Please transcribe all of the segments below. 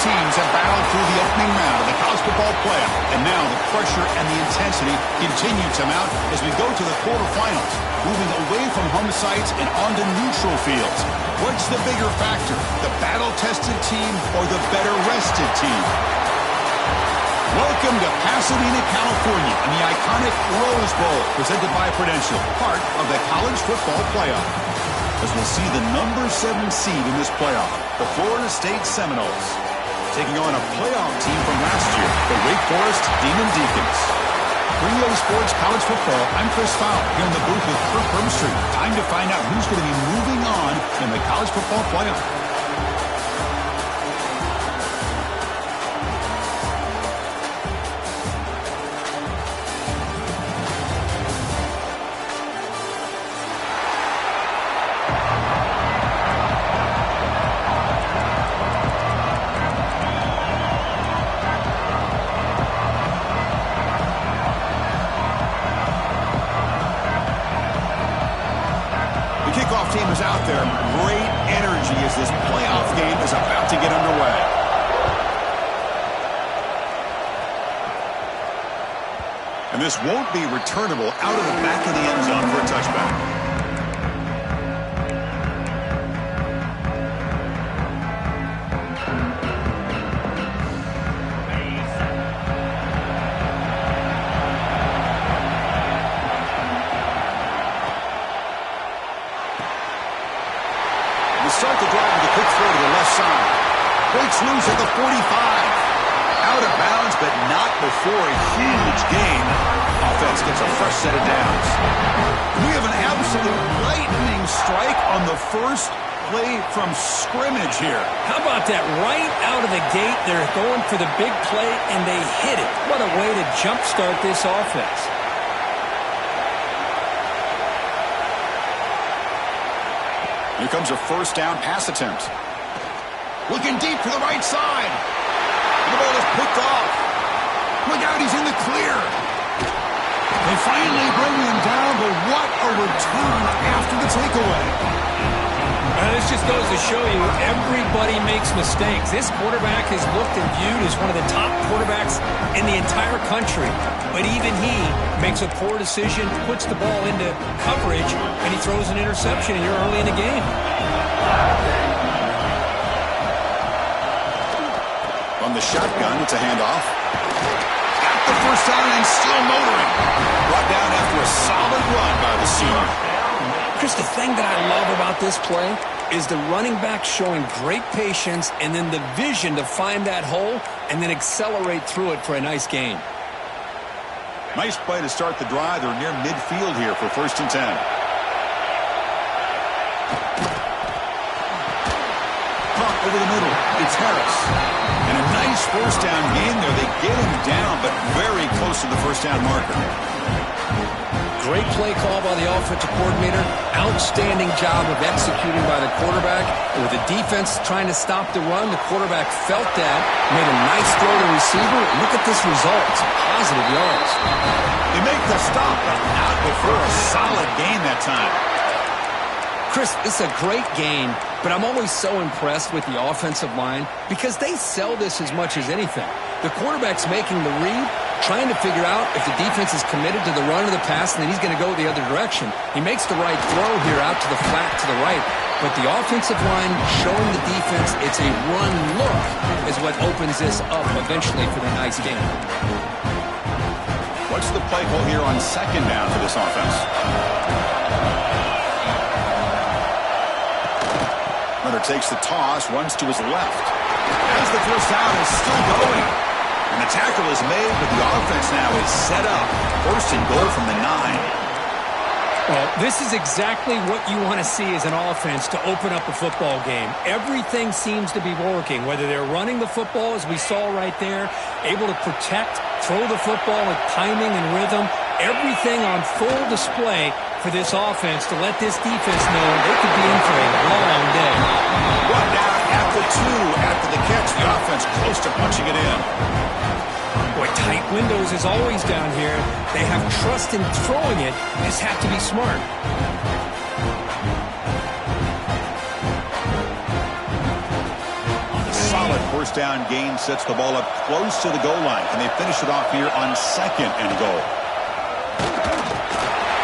teams have battled through the opening round of the college football playoff, and now the pressure and the intensity continue to mount as we go to the quarterfinals, moving away from home sites and onto neutral fields. What's the bigger factor, the battle-tested team or the better-rested team? Welcome to Pasadena, California, and the iconic Rose Bowl, presented by Prudential, part of the college football playoff. As we'll see the number 7 seed in this playoff, the Florida State Seminoles, taking on a playoff team from last year, the Wake Forest Demon Deacons. For EA Sports College Football, I'm Chris Fowler, here in the booth with Kirk Hermstreet. Time to find out who's going to be moving on in the college football playoff. Team is out there. Great energy as this playoff game is about to get underway. And this won't be returnable out of the back of the end zone for a touchback. Start the drive with a quick throw to the left side. Breaks loose at the 45. Out of bounds, but not before a huge gain. Offense gets a fresh set of downs. We have an absolute lightning strike on the first play from scrimmage here. How about that? Right out of the gate, they're going for the big play, and they hit it. What a way to jumpstart this offense. Here comes a first down pass attempt. Looking deep to the right side. And the ball is picked off. Look out, he's in the clear. They finally bring him down, but what a return after the takeaway. This just goes to show you everybody makes mistakes. This quarterback is looked and viewed as one of the top quarterbacks in the entire country. But even he makes a poor decision, puts the ball into coverage, and he throws an interception, and you're early in the game. On the shotgun, it's a handoff. Got the first down and still motoring. Brought down after a solid run by the senior. Chris, the thing that I love about this play is the running back showing great patience and then the vision to find that hole and then accelerate through it for a nice gain. Nice play to start the drive. They're near midfield here for 1st and 10. Caught over the middle. It's Harris. And a nice first down gain there. They get him down, but very close to the first down marker. Great play call by the offensive coordinator. Outstanding job of executing by the quarterback. And with the defense trying to stop the run, the quarterback felt that, made a nice throw to the receiver. Look at this result. It's positive yards. They make the stop, but not before a solid gain that time. Chris, this is a great game, but I'm always so impressed with the offensive line because they sell this as much as anything. The quarterback's making the read, trying to figure out if the defense is committed to the run or the pass, and then he's going to go the other direction. He makes the right throw here out to the flat to the right, but the offensive line showing the defense it's a run look is what opens this up eventually for the nice game. What's the play call here on 2nd down for this offense? Runner takes the toss, runs to his left. As the first down is still going. And the tackle is made, but the offense now is set up. 1st and goal from the 9. Well, this is exactly what you want to see as an offense to open up a football game. Everything seems to be working, whether they're running the football, as we saw right there, able to protect, throw the football with timing and rhythm. Everything on full display for this offense to let this defense know they could be in for a long day. One down at the 2 after the catch. The offense close to punching it in. Boy, tight windows is always down here. They have trust in throwing it. Just have to be smart. On a solid first down gain sets the ball up close to the goal line. Can they finish it off here on 2nd and goal?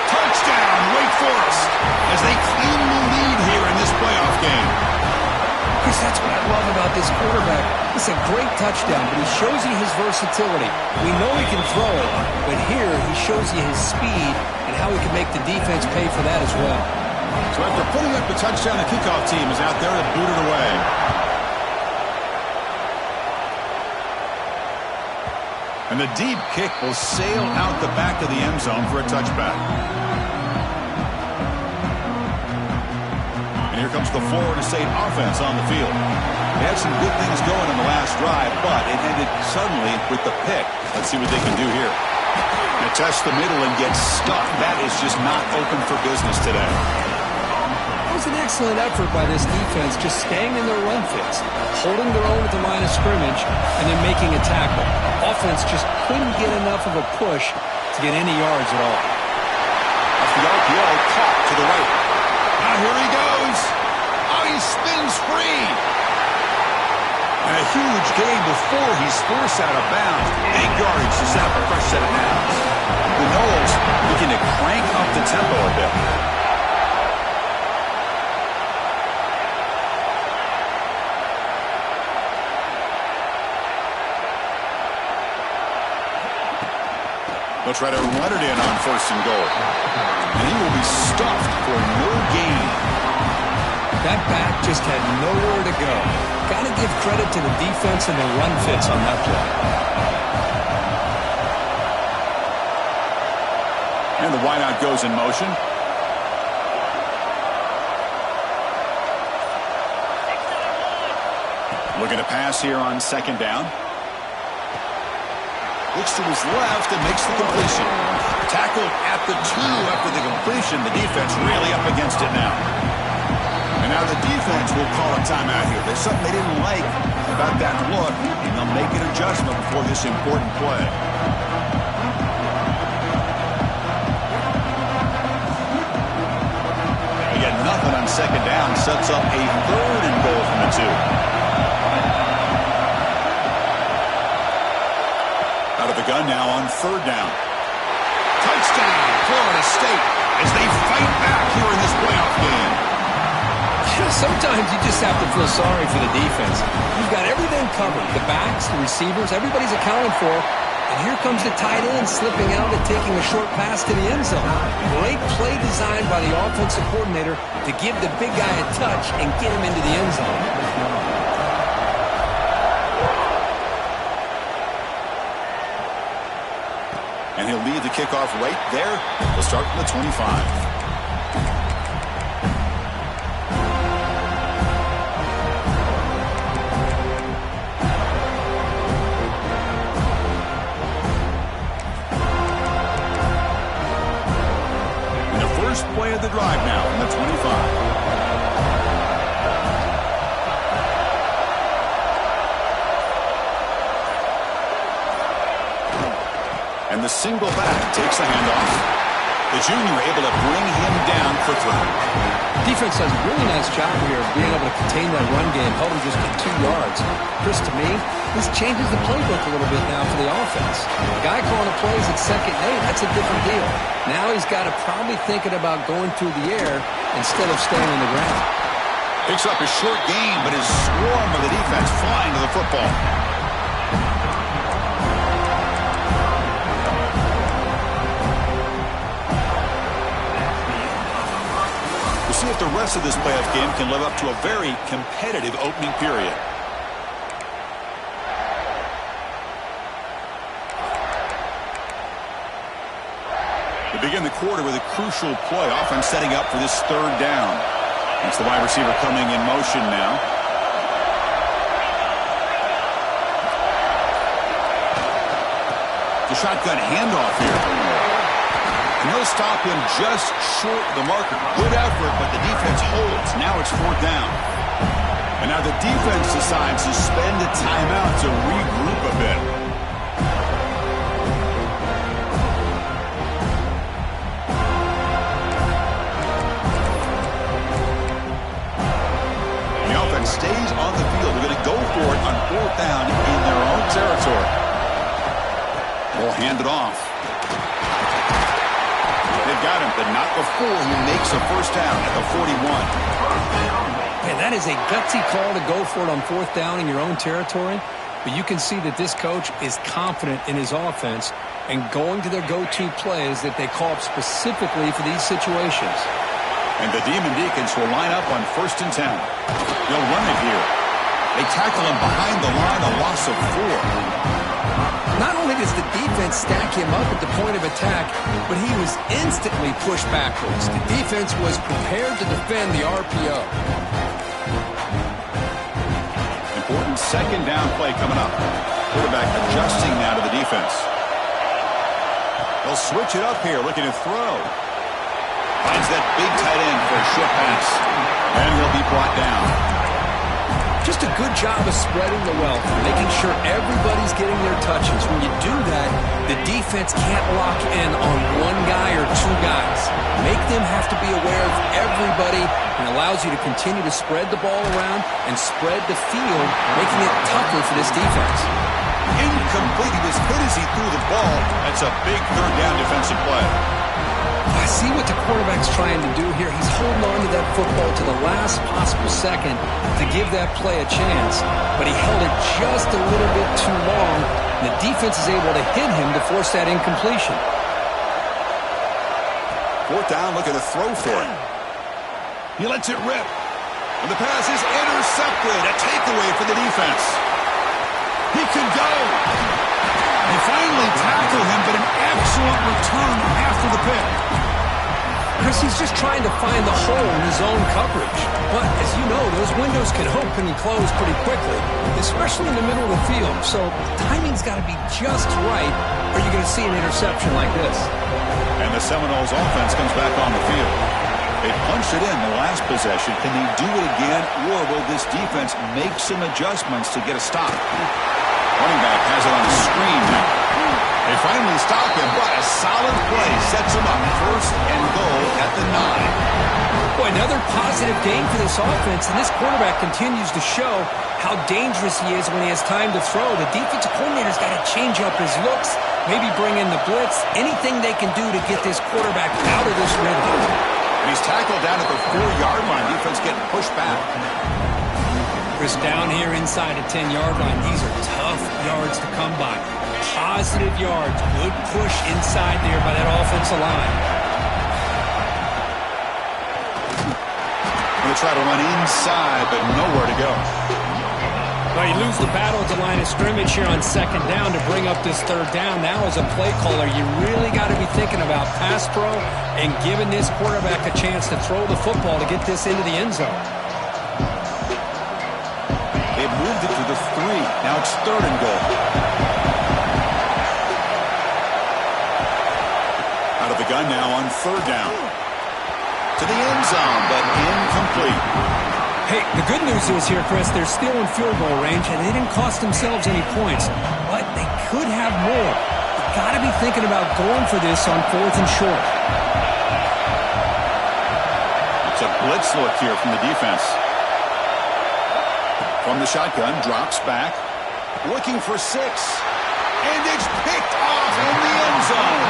Touchdown, Wake Forest, as they claim the lead here in this playoff game. Chris, that's what I love about this quarterback. It's a great touchdown, but he shows you his versatility. We know he can throw it, but here he shows you his speed and how he can make the defense pay for that as well. So after putting up the touchdown, the kickoff team is out there to boot it away. And the deep kick will sail out the back of the end zone for a touchback. And here comes the Florida State offense on the field. They had some good things going in the last drive, but it ended suddenly with the pick. Let's see what they can do here. They test the middle and get stuck. That is just not open for business today. It was an excellent effort by this defense, just staying in their run fits, holding their own at the line of scrimmage, and then making a tackle. Offense just couldn't get enough of a push to get any yards at all. Off the RPO, caught to the right. Now here he goes. Oh, he spins free. And a huge gain before he's forced out of bounds. Big yardage to set up a fresh set of downs. The Noles looking to crank up the tempo a bit. They'll try to run it in on 1st and goal. And he will be stuffed for no gain. That back just had nowhere to go. Got to give credit to the defense and the run fits on that play. And the wideout goes in motion. Looking to pass here on 2nd down. Looks to his left and makes the completion. Tackled at the 2 after the completion. The defense really up against it now. And now the defense will call a timeout here. There's something they didn't like about that look, and they'll make an adjustment before this important play. They get nothing on 2nd down. Sets up a 3rd and goal from the 2. Out of the gun now on 3rd down. Touchdown, Florida State, as they fight back here in this playoff game. Sometimes you just have to feel sorry for the defense. You've got everything covered. The backs, the receivers, everybody's accounted for. And here comes the tight end slipping out and taking a short pass to the end zone. Great play design by the offensive coordinator to give the big guy a touch and get him into the end zone. And he'll lead the kickoff right there. We'll start from the 25. And the first play of the drive now from the 25. And the single back takes the handoff. The junior able to bring him down quickly. Defense does a really nice job here of being able to contain that run game, held him just to 2 yards. Chris, to me, this changes the playbook a little bit now for the offense. The guy calling the plays at 2nd and 8, that's a different deal. Now he's got to probably thinking about going through the air instead of staying on the ground. Picks up a short gain, but his swarm of the defense flying to the football. See if the rest of this playoff game can live up to a very competitive opening period. They begin the quarter with a crucial play, offense setting up for this 3rd down. It's the wide receiver coming in motion now. The shotgun handoff here. And he'll stop him just short of the marker. Good effort, but the defense holds. Now it's 4th down. And now the defense decides to spend a timeout to regroup a bit. The offense stays on the field. They're going to go for it on 4th down in their own territory. We'll hand it off. They've got him, but not before he makes a 1st down at the 41. Man, that is a gutsy call to go for it on 4th down in your own territory. But you can see that this coach is confident in his offense and going to their go-to plays that they call up specifically for these situations. And the Demon Deacons will line up on 1st and 10. They'll run it here. They tackle him behind the line, a loss of 4. Not only does the defense stack him up at the point of attack, but he was instantly pushed backwards. The defense was prepared to defend the RPO. Important 2nd down play coming up. Quarterback adjusting now to the defense. They'll switch it up here, looking to throw. Finds that big tight end for a short pass. And he'll be brought down. Just a good job of spreading the wealth, making sure everybody's getting their touches. When you do that, the defense can't lock in on one guy or 2 guys. Make them have to be aware of everybody, and allows you to continue to spread the ball around and spread the field, making it tougher for this defense. Incomplete. He was hit as he threw the ball. That's a big 3rd down defensive play. I see what the quarterback's trying to do here. He's holding on to that football to the last possible second to give that play a chance. But he held it just a little bit too long. And the defense is able to hit him to force that incompletion. 4th down, looking to throw for it. He lets it rip. And the pass is intercepted. A takeaway for the defense. He can go. They finally tackle him, but an excellent return after the pick. Chris, he's just trying to find the hole in his own coverage. But, as you know, those windows can open and close pretty quickly, especially in the middle of the field. So, timing's got to be just right, or you're going to see an interception like this. And the Seminoles offense comes back on the field. They punched it in the last possession. Can they do it again, or will this defense make some adjustments to get a stop? Running back has it on the screen now. They finally stop him, but a solid play sets him up 1st and goal at the 9. Boy, another positive game for this offense, and this quarterback continues to show how dangerous he is when he has time to throw. The defensive coordinator's got to change up his looks, maybe bring in the blitz, anything they can do to get this quarterback out of this rhythm. And he's tackled down at the 4-yard line. Defense getting pushed back. Chris, down here inside the 10-yard line, these are tough yards to come by. Positive yards, good push inside there by that offensive line. Going to try to run inside, but nowhere to go. Well, you lose the battle at the line of scrimmage here on 2nd down to bring up this 3rd down. Now as a play caller, you really got to be thinking about pass pro and giving this quarterback a chance to throw the football to get this into the end zone. They've moved it to the 3. Now it's 3rd and goal. Out of the gun now on 3rd down. To the end zone, but incomplete. Hey, the good news is here, Chris, they're still in field goal range, and they didn't cost themselves any points. But they could have more. You've got to be thinking about going for this on 4th and short. It's a blitz look here from the defense. From the shotgun, drops back, looking for 6. And it's picked off in the end zone.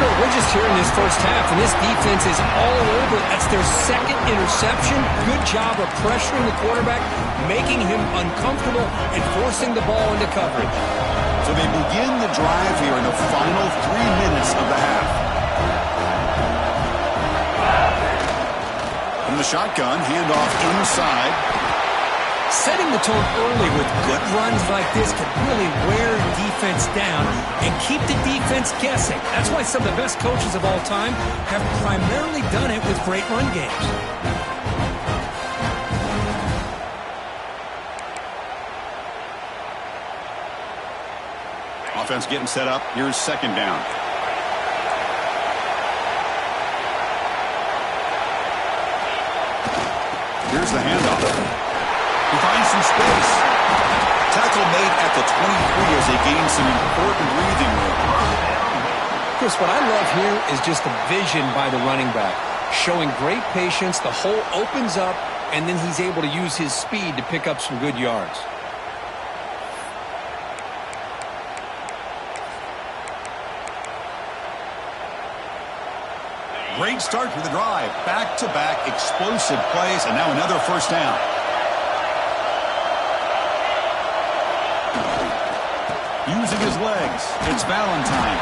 Well, we're just here in this first half, and this defense is all over. That's their 2nd interception. Good job of pressuring the quarterback, making him uncomfortable, and forcing the ball into coverage. So they begin the drive here in the final 3 minutes of the half. From the shotgun, handoff inside. Setting the tone early with good runs like this can really wear defense down and keep the defense guessing. That's why some of the best coaches of all time have primarily done it with great run games. Offense getting set up. Here's 2nd down. Here's the handoff. He finds some space. Tackle made at the 23 as they gain some important breathing room. Chris, what I love here is just the vision by the running back. Showing great patience, the hole opens up, and then he's able to use his speed to pick up some good yards. Great start to the drive. Back-to-back explosive plays, and now another first down. Using his legs, it's Valentine.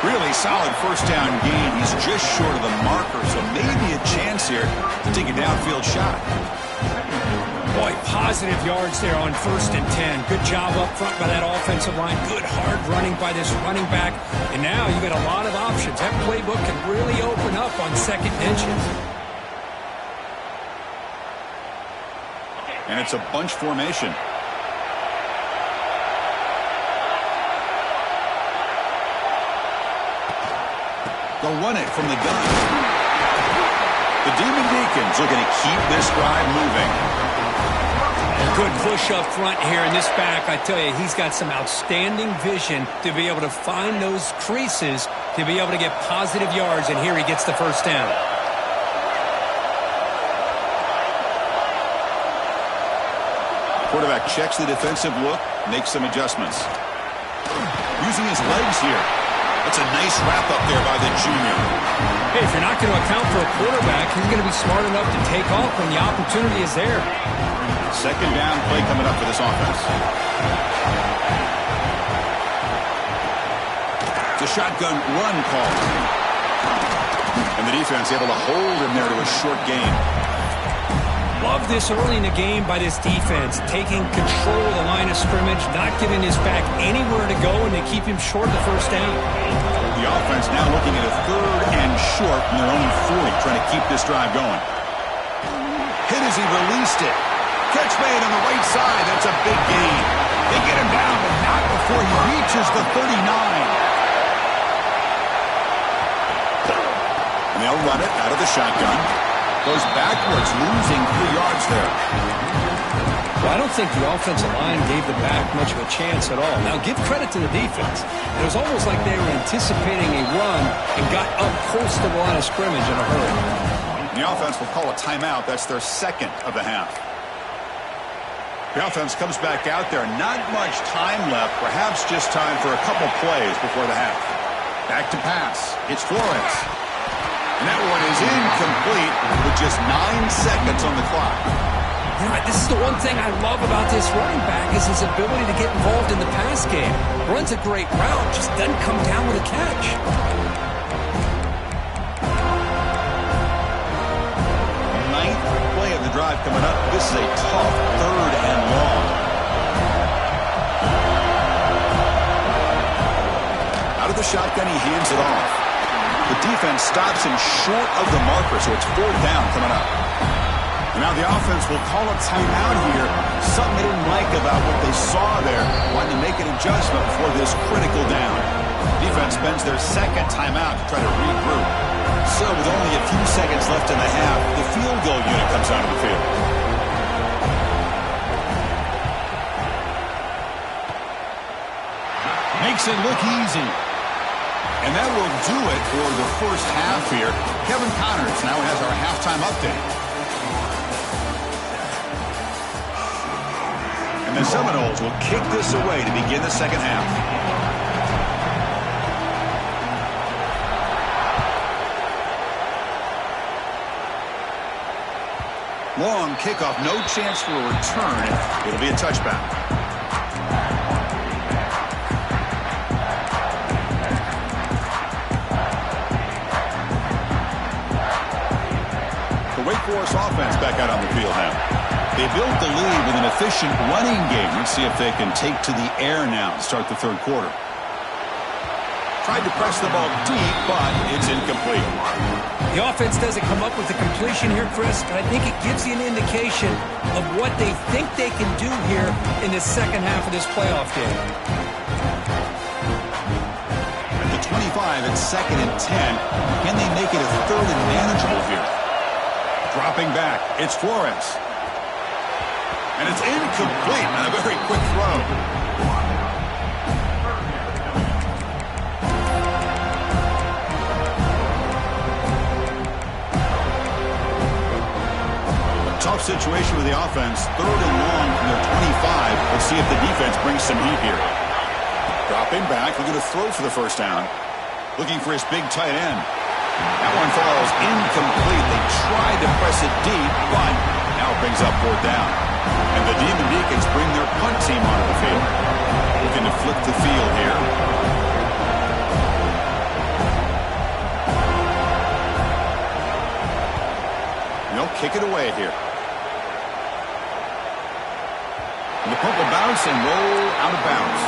Really solid first down gain. He's just short of the marker, so maybe a chance here to take a downfield shot. Boy, positive yards there on 1st and 10. Good job up front by that offensive line. Good hard running by this running back. And now you got a lot of options. That playbook can really open up on second inches. And it's a bunch formation. They'll run it from the gun. The Demon Deacons looking to keep this drive moving. Good push up front here, and this back, I tell you, he's got some outstanding vision to be able to find those creases, to be able to get positive yards, and here he gets the first down. Quarterback checks the defensive look, makes some adjustments. Using his legs here. That's a nice wrap up there by the junior. Hey, if you're not going to account for a quarterback, you're going to be smart enough to take off when the opportunity is there. Second down play coming up for this offense. It's a shotgun run call. And the defense able to hold him there to a short gain. Love this early in the game by this defense, taking control of the line of scrimmage, not giving his back anywhere to go, and to keep him short of the first down. The offense now looking at a 3rd and short from their own 40, trying to keep this drive going. Hit as he released it. Catch made on the right side. That's a big gain. They get him down, but not before he reaches the 39. And they'll run it out of the shotgun. Goes backwards, losing 3 yards there. Well, I don't think the offensive line gave the back much of a chance at all. Now, give credit to the defense. It was almost like they were anticipating a run and got up close to the line of scrimmage in a hurry. The offense will call a timeout. That's their second of the half. The offense comes back out there. Not much time left. Perhaps just time for a couple plays before the half. Back to pass. It's Flores. And that one is incomplete with just 9 seconds on the clock. You know, this is the one thing I love about this running back is his ability to get involved in the pass game. Runs a great route, just doesn't come down with a catch. Ninth play of the drive coming up. This is a tough 3rd and long. Out of the shotgun, he hands it off. The defense stops him short of the marker, so it's 4th down coming up. Now the offense will call a timeout here. Something they didn't like about what they saw there. Wanting to make an adjustment before this critical down. Defense spends their second timeout to try to regroup. So with only a few seconds left in the half, the field goal unit comes out of the field. Makes it look easy. And that will do it for the first half here. Kevin Connors now has our halftime update. And the Seminoles will kick this away to begin the second half. Long kickoff, no chance for a return. It'll be a touchback. Wake Forest offense back out on the field now. They built the lead with an efficient running game. Let's see if they can take to the air now to start the 3rd quarter. Tried to press the ball deep, but it's incomplete. The offense doesn't come up with the completion here, Chris, but I think it gives you an indication of what they think they can do here in the second half of this playoff game. At the 25, it's 2nd and 10. Can they make it a 3rd and manageable here? Dropping back, it's Flores. And it's incomplete on a very quick throw. A tough situation with the offense. 3rd and long from their 25. Let's see if the defense brings some heat here. Dropping back, looking to throw for the first down. Looking for his big tight end. That one falls incomplete. They tried to press it deep, but now it brings up 4th down. And the Demon Deacons bring their punt team onto the field. Looking to flip the field here. They'll kick it away here. And the punt will bounce and roll out of bounds.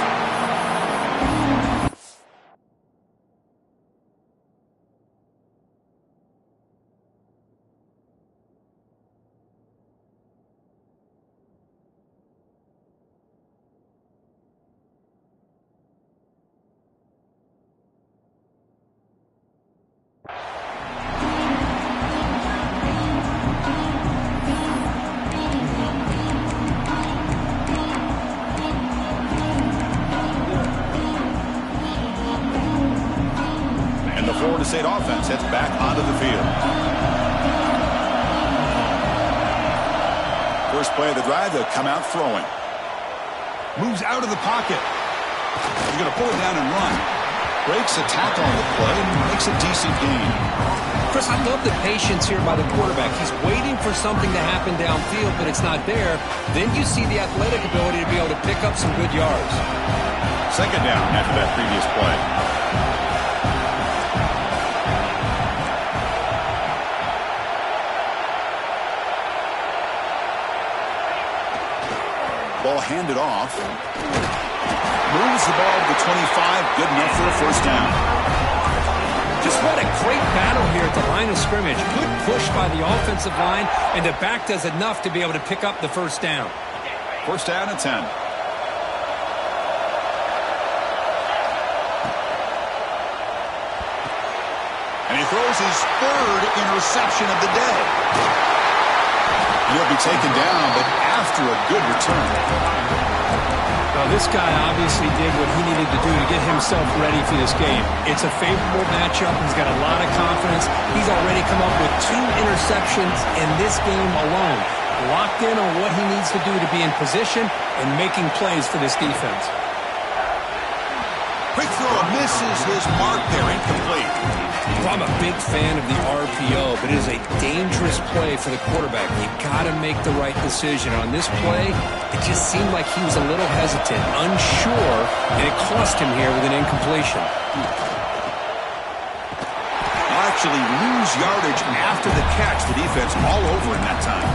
Florida State offense heads back onto the field. First play of the drive, they'll come out throwing. Moves out of the pocket. He's going to pull it down and run. Breaks a tackle on the play and makes a decent gain. Chris, I love the patience here by the quarterback. He's waiting for something to happen downfield, but it's not there. Then you see the athletic ability to be able to pick up some good yards. 2nd down after that previous play. Ball handed off. Moves the ball to the 25. Good enough for a 1st down. Just what a great battle here at the line of scrimmage. Good push by the offensive line, and the back does enough to be able to pick up the 1st down. 1st down and 10. And he throws his 3rd interception of the day. He'll be taken down, but after a good return. Well, this guy obviously did what he needed to do to get himself ready for this game. It's a favorable matchup. He's got a lot of confidence. He's already come up with 2 interceptions in this game alone. Locked in on what he needs to do to be in position and making plays for this defense. Quick throw misses his mark there, incomplete. Well, I'm a big fan of the RPO, but it is a dangerous play for the quarterback. You got to make the right decision. On this play, it just seemed like he was a little hesitant, unsure, and it cost him here with an incompletion. He'll actually lose yardage after the catch. The defense all over in that time.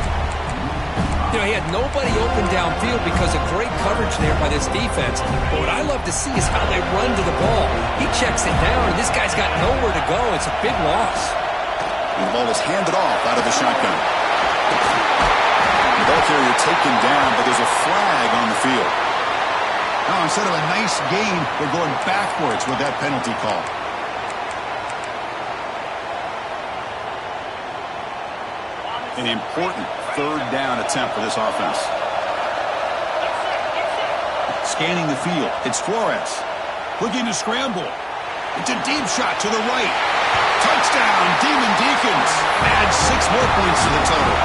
You know, he had nobody open downfield because of great coverage there by this defense. But what I love to see is how they run to the ball. He checks it down, and this guy's got nowhere to go. It's a big loss. And the ball is handed off out of the shotgun. The ball carrier taken down, but there's a flag on the field. Now, instead of a nice gain, they're going backwards with that penalty call. An important 3rd down attempt for this offense. Scanning the field, it's Flores. Looking to scramble. It's a deep shot to the right. Touchdown, Demon Deacons. Add 6 more points to the total.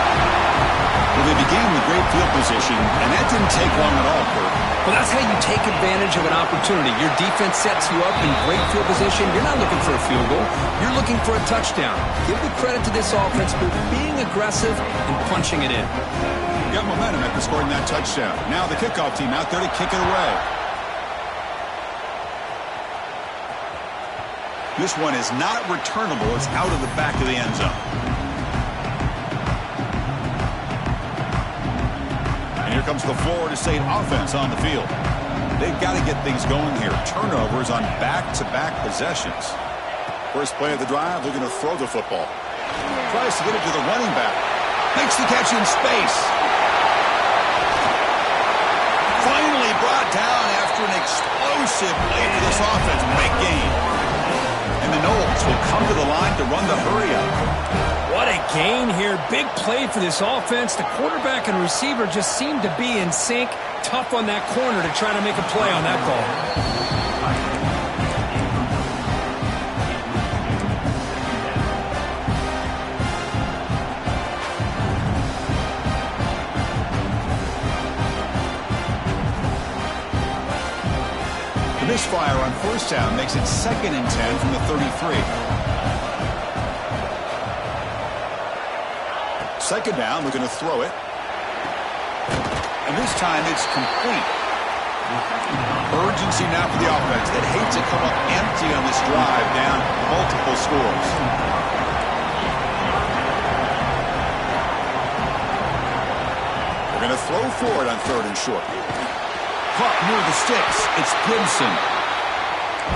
Well, they began with great field position, and that didn't take long at all, Kurt. Well, that's how you take advantage of an opportunity. Your defense sets you up in great field position. You're not looking for a field goal. You're looking for a touchdown. Give the credit to this offense for being aggressive and punching it in. Got momentum after scoring that touchdown. Now the kickoff team out there to kick it away. This one is not returnable. It's out of the back of the end zone. And here comes the Florida State offense on the field. They've got to get things going here. Turnovers on back-to-back possessions. First play of the drive, they're going to throw the football. Tries to get it to the running back. Makes the catch in space. Finally brought down after an explosive play for this offense. Big gain. And the Knowles will come to the line to run the hurry-up. What a gain here. Big play for this offense. The quarterback and receiver just seem to be in sync. Tough on that corner to try to make a play on that ball. The misfire on first down makes it 2nd and 10 from the 33. Second down, we're going to throw it. And this time it's complete. Urgency now for the offense that hate to come up empty on this drive, down multiple scores. We're going to throw for it on 3rd and short. Caught near the sticks. It's Gibson.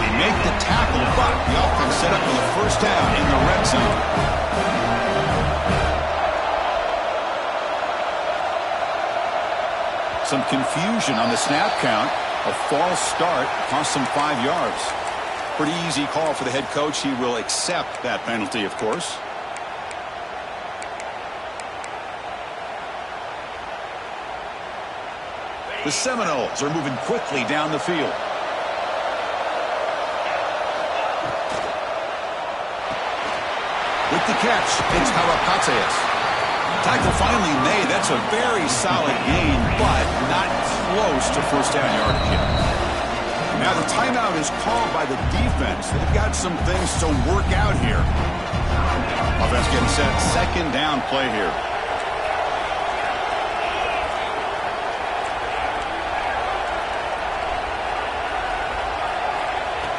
They make the tackle, but the offense set up for the first down in the red zone. Some confusion on the snap count. A false start cost him 5 yards. Pretty easy call for the head coach. He will accept that penalty, of course. The Seminoles are moving quickly down the field. With the catch, it's Harapates. Tackle finally made. That's a very solid gain, but not close to first down yardage yet. Now the timeout is called by the defense. They've got some things to work out here. Offense getting set. Second down play here.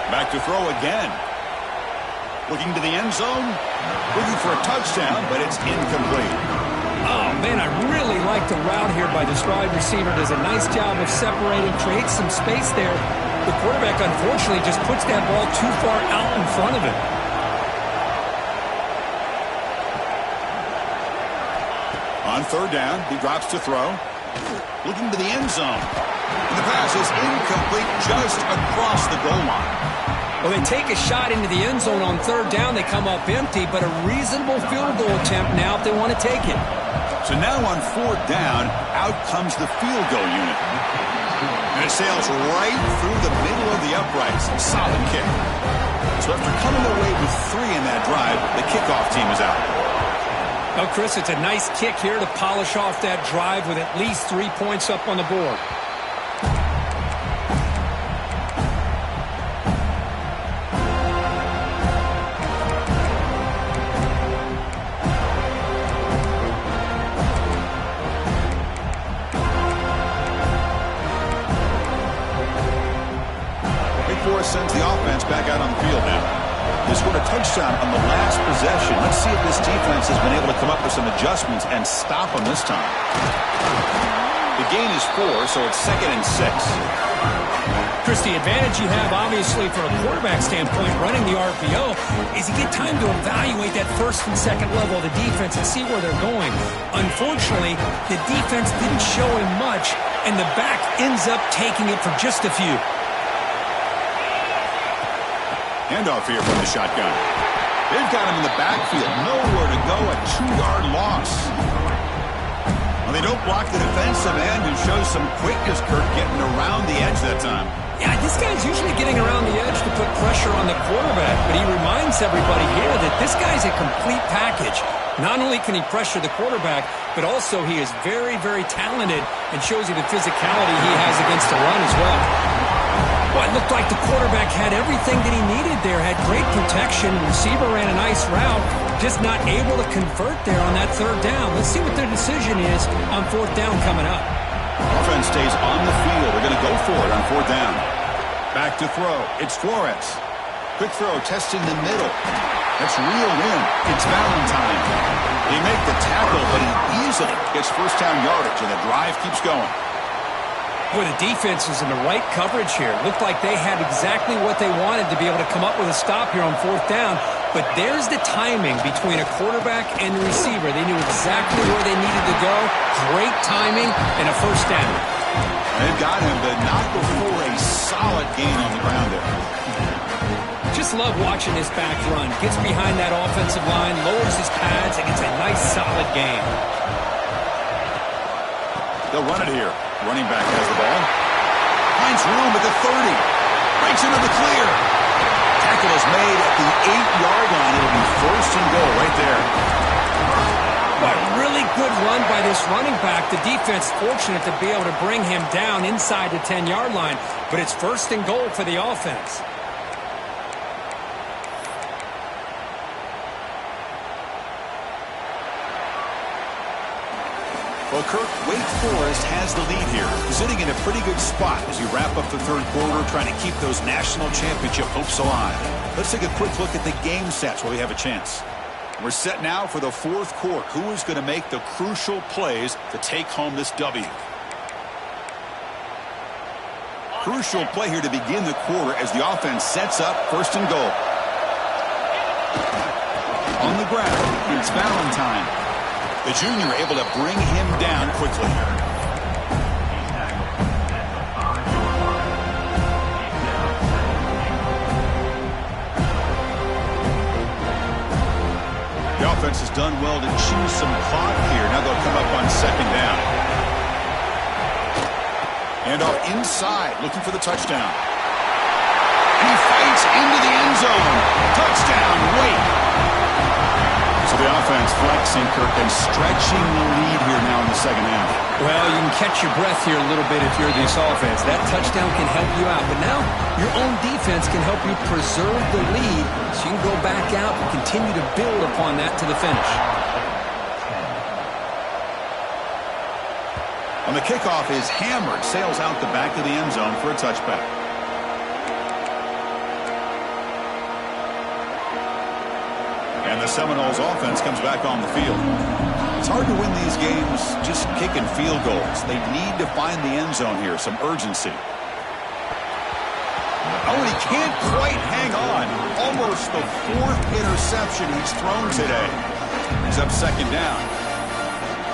Back to throw again. Looking to the end zone. Looking for a touchdown, but it's incomplete. Oh, man, I really like the route here by this wide receiver. Does a nice job of separating, creates some space there. The quarterback, unfortunately, just puts that ball too far out in front of him. On 3rd down, he drops to throw. Looking to the end zone. And the pass is incomplete just across the goal line. Well, they take a shot into the end zone on 3rd down. They come up empty, but a reasonable field goal attempt now if they want to take it. So now on 4th down, out comes the field goal unit. And it sails right through the middle of the uprights. Solid kick. So after coming away with 3 in that drive, the kickoff team is out. Oh, Chris, it's a nice kick here to polish off that drive with at least 3 points up on the board. Sends the offense back out on the field now. They scored a touchdown on the last possession. Let's see if this defense has been able to come up with some adjustments and stop them this time. The gain is 4, so it's 2nd and 6. Chris, the advantage you have, obviously, from a quarterback standpoint, running the RPO, is you get time to evaluate that 1st and 2nd level of the defense and see where they're going. Unfortunately, the defense didn't show him much, and the back ends up taking it for just a few. Handoff here from the shotgun. They've got him in the backfield. Nowhere to go. A 2-yard loss. Well, they don't block the defensive end, who shows some quickness, Kirk, getting around the edge that time. Yeah, this guy's usually getting around the edge to put pressure on the quarterback, but he reminds everybody here that this guy's a complete package. Not only can he pressure the quarterback, but also he is very, very talented and shows you the physicality he has against the run as well. Well, it looked like the quarterback had everything that he needed there, had great protection. Receiver ran a nice route, just not able to convert there on that 3rd down. Let's see what their decision is on 4th down coming up. Offense stays on the field. They're going to go for it on 4th down. Back to throw. It's Flores. Quick throw, testing the middle. That's reeled in. It's Valentine. They make the tackle, but he easily gets first down yardage, and the drive keeps going. Boy, the defense is in the right coverage here. Looked like they had exactly what they wanted to be able to come up with a stop here on 4th down. But there's the timing between a quarterback and the receiver. They knew exactly where they needed to go. Great timing and a first down. They've got him, but not before a solid gain on the ground there. Just love watching this back run. Gets behind that offensive line, lowers his pads, and gets a nice solid gain. They'll run it here. Running back has the ball. Finds room at the 30. Breaks into the clear. Tackle is made at the 8-yard line. It'll be 1st and goal right there. But really good run by this running back. The defense fortunate to be able to bring him down inside the 10-yard line. But it's 1st and goal for the offense. Well, Kirk, Wake Forest has the lead here, sitting in a pretty good spot as you wrap up the third quarter, trying to keep those national championship hopes alive. Let's take a quick look at the game stats while we have a chance. We're set now for the fourth quarter. Who is going to make the crucial plays to take home this W? Crucial play here to begin the quarter as the offense sets up first and goal. On the ground, it's Valentine. The junior able to bring him down quickly. The offense has done well to choose some clock here. Now they'll come up on second down. And off inside, looking for the touchdown. He fights into the end zone. Touchdown, Wake. So the offense flexing, Kirk, and stretching the lead here now in the second half. Well, you can catch your breath here a little bit if you're this offense. That touchdown can help you out. But now your own defense can help you preserve the lead so you can go back out and continue to build upon that to the finish. On the kickoff is hammered, sails out the back of the end zone for a touchback. And the Seminoles offense comes back on the field. It's hard to win these games just kicking field goals. They need to find the end zone here, some urgency. Oh, and he can't quite hang on. Almost the fourth interception he's thrown today. He's up second down.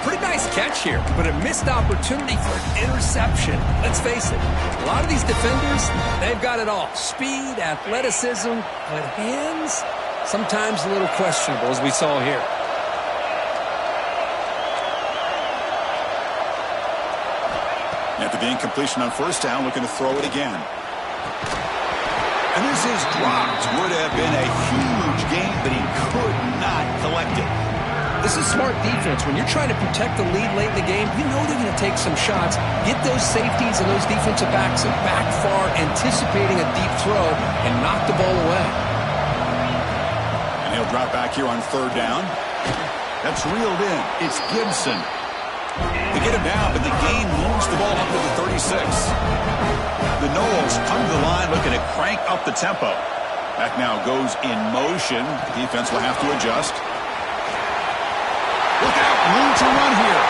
Pretty nice catch here, but a missed opportunity for an interception. Let's face it, a lot of these defenders, they've got it all. Speed, athleticism, but hands, sometimes a little questionable, as we saw here. After the incompletion on first down, looking to throw it again. And this is dropped. Would have been a huge gain, but he could not collect it. This is smart defense. When you're trying to protect the lead late in the game, you know they're going to take some shots, get those safeties and those defensive backs back far, anticipating a deep throw, and knock the ball away. And he'll drop back here on third down. That's reeled in. It's Gibson. They get him down, but the game moves the ball up to the 36. The Noles come to the line looking to crank up the tempo. Back now goes in motion. The defense will have to adjust. Look out, room to run here.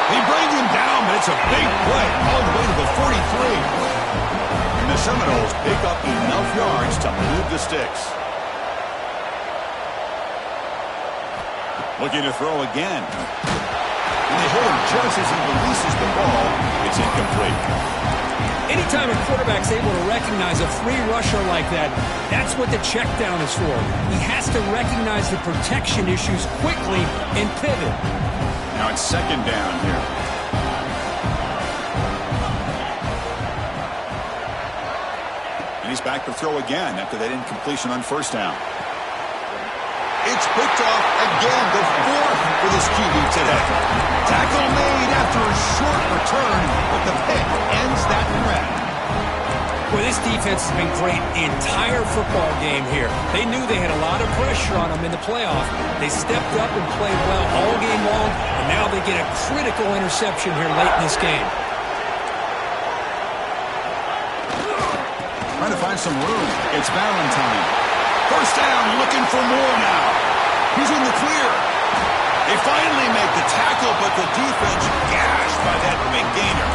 They bring him down, but it's a big play all the way to the 43. And the Seminoles pick up enough yards to move the sticks. Looking to throw again. And they hit him just as he releases the ball. It's incomplete. Anytime a quarterback's able to recognize a free rusher like that, that's what the check down is for. He has to recognize the protection issues quickly and pivot. Now it's second down here. And he's back to throw again after that incompletion on first down. It's picked off again, the fourth for this QB today. Tackle made after a short return, but the pick ends that threat. Well, this defense has been great the entire football game here. They knew they had a lot of pressure on them in the playoff. They stepped up and played well all game long, and now they get a critical interception here late in this game. Trying to find some room. It's Valentine. First down, looking for more now. He's in the clear. They finally make the tackle, but the defense gashed by that big gainer.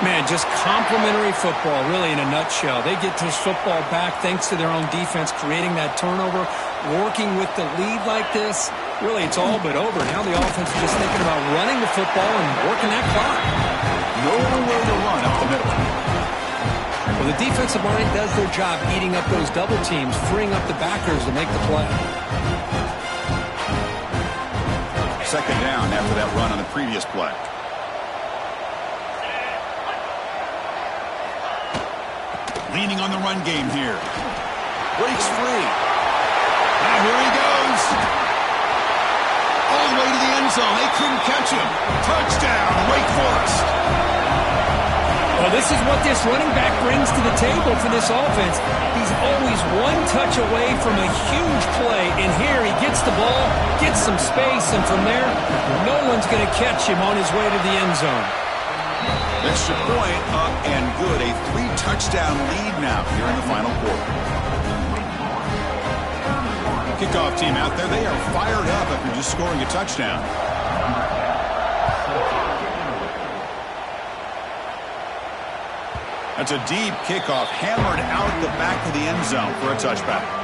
Man, just complimentary football, really, in a nutshell. They get this football back thanks to their own defense, creating that turnover, working with the lead like this. Really, it's all but over. Now the offense is just thinking about running the football and working that clock. Nowhere to run up the middle. Well, the defensive line does their job eating up those double teams, freeing up the backers to make the play. Second down after that run on the previous play. Leaning on the run game here. Breaks free. Now here he goes. All the way to the end zone. They couldn't catch him. Touchdown, Wake Forest. Well, this is what this running back brings to the table for this offense. He's always one touch away from a huge play. And here he gets the ball, gets some space, and from there, no one's going to catch him on his way to the end zone. Extra point up and good. A 3-touchdown lead now here in the final quarter. Kickoff team out there. They are fired up after just scoring a touchdown. That's a deep kickoff, hammered out the back of the end zone for a touchback.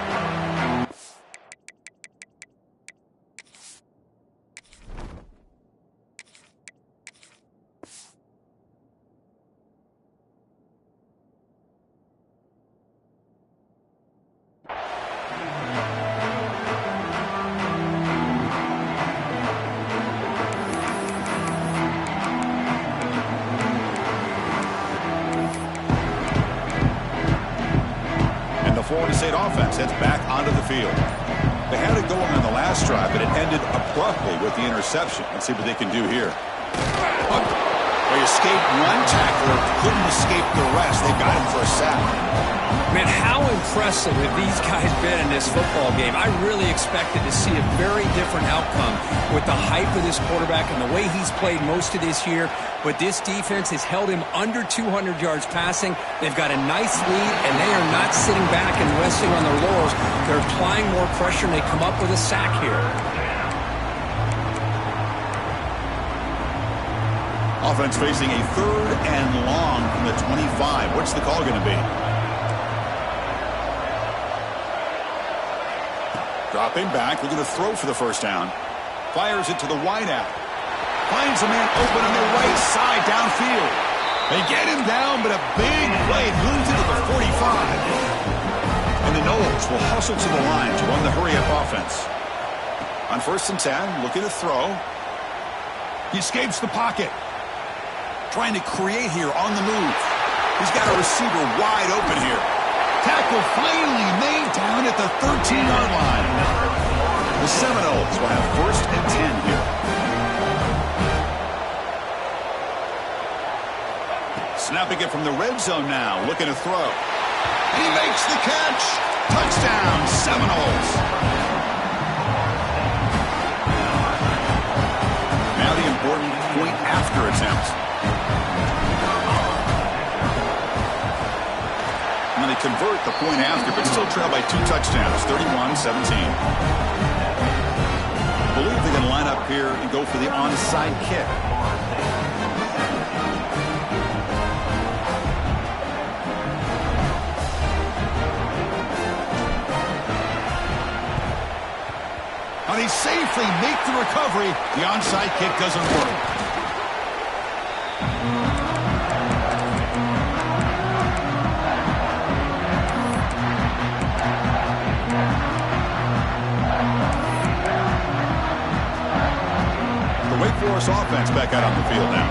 Florida State offense heads back onto the field. They had it going on the last drive, but it ended abruptly with the interception. Let's see what they can do here. They escaped one tackler, couldn't escape the rest. They got him for a sack. Man, how impressive have these guys been in this football game? I really expected to see a very different outcome with the hype of this quarterback and the way he's played most of this year. But this defense has held him under 200 yards passing. They've got a nice lead, and they are not sitting back and resting on their laurels. They're applying more pressure, and they come up with a sack here. Offense facing a 3rd and long from the 25. What's the call going to be? Dropping back, looking to throw for the first down. Fires it to the wideout. Finds a man open on the right side downfield. They get him down, but a big play moves into the 45. And the Noles will hustle to the line to run the hurry-up offense. On 1st and 10, looking to throw. He escapes the pocket. Trying to create here on the move. He's got a receiver wide open here. Tackle finally made down at the 13-yard line. The Seminoles will have 1st and 10 here. Snapping it from the red zone now, looking to throw. And he makes the catch. Touchdown, Seminoles. Now the important point after attempt. And they convert the point after, but still trail by 2 touchdowns, 31-17. I believe they're going to line up here and go for the onside kick. And they safely make the recovery. The onside kick doesn't work. The Wake Forest offense back out on the field now.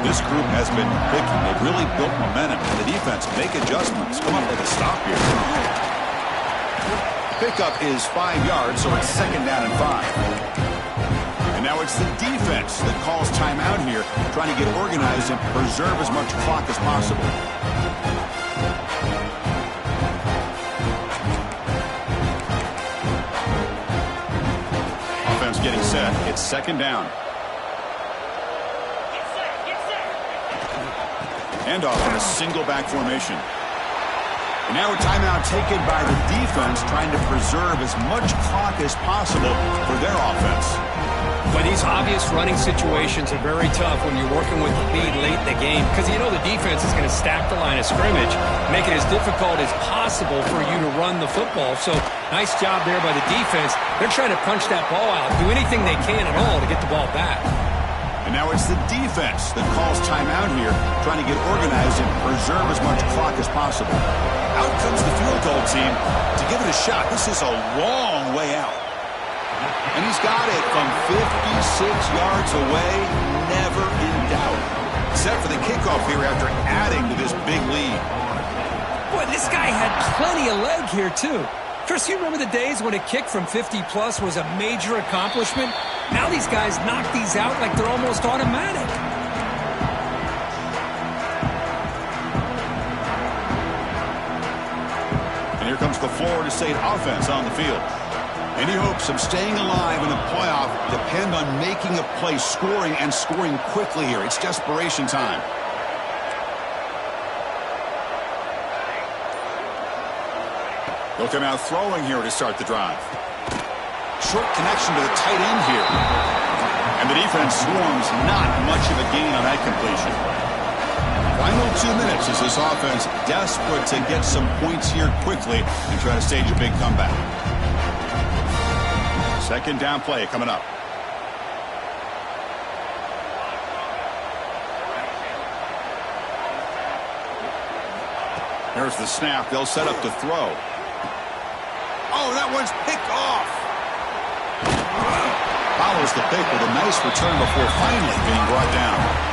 This group has been picking. They've really built momentum. And the defense make adjustments. Come up with a stop here. Pickup is 5 yards, so it's 2nd down and 5. And now it's the defense that calls timeout here, trying to get organized and preserve as much clock as possible. Offense getting set. It's 2nd down. And off in a single back formation. And now a timeout taken by the defense, trying to preserve as much clock as possible for their offense. But these obvious running situations are very tough when you're working with the lead late in the game, because you know the defense is going to stack the line of scrimmage, make it as difficult as possible for you to run the football. So nice job there by the defense. They're trying to punch that ball out, do anything they can at all to get the ball back. And now it's the defense that calls timeout here, trying to get organized and preserve as much clock as possible. Out comes the field goal team to give it a shot. This is a long way out. And he's got it from 56 yards away, never in doubt. Set for the kickoff here after adding to this big lead. Boy, this guy had plenty of leg here, too. Chris, you remember the days when a kick from 50-plus was a major accomplishment? Now these guys knock these out like they're almost automatic. the Florida State offense on the field. Any hopes of staying alive in the playoff depend on making a play, scoring, and scoring quickly here. It's desperation time. They'll come out throwing here to start the drive. Short connection to the tight end here. And the defense swarms, not much of a gain on that completion. Final 2 minutes as this offense desperate to get some points here quickly and try to stage a big comeback. Second down play coming up. There's the snap. They'll set up to throw. Oh, that one's picked off. Follows the pick with a nice return before finally being brought down.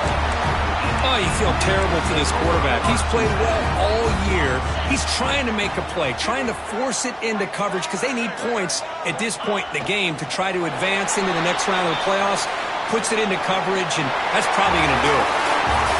Oh, you feel terrible for this quarterback. He's played well all year. He's trying to make a play, trying to force it into coverage because they need points at this point in the game to try to advance into the next round of the playoffs. Puts it into coverage, and that's probably going to do it.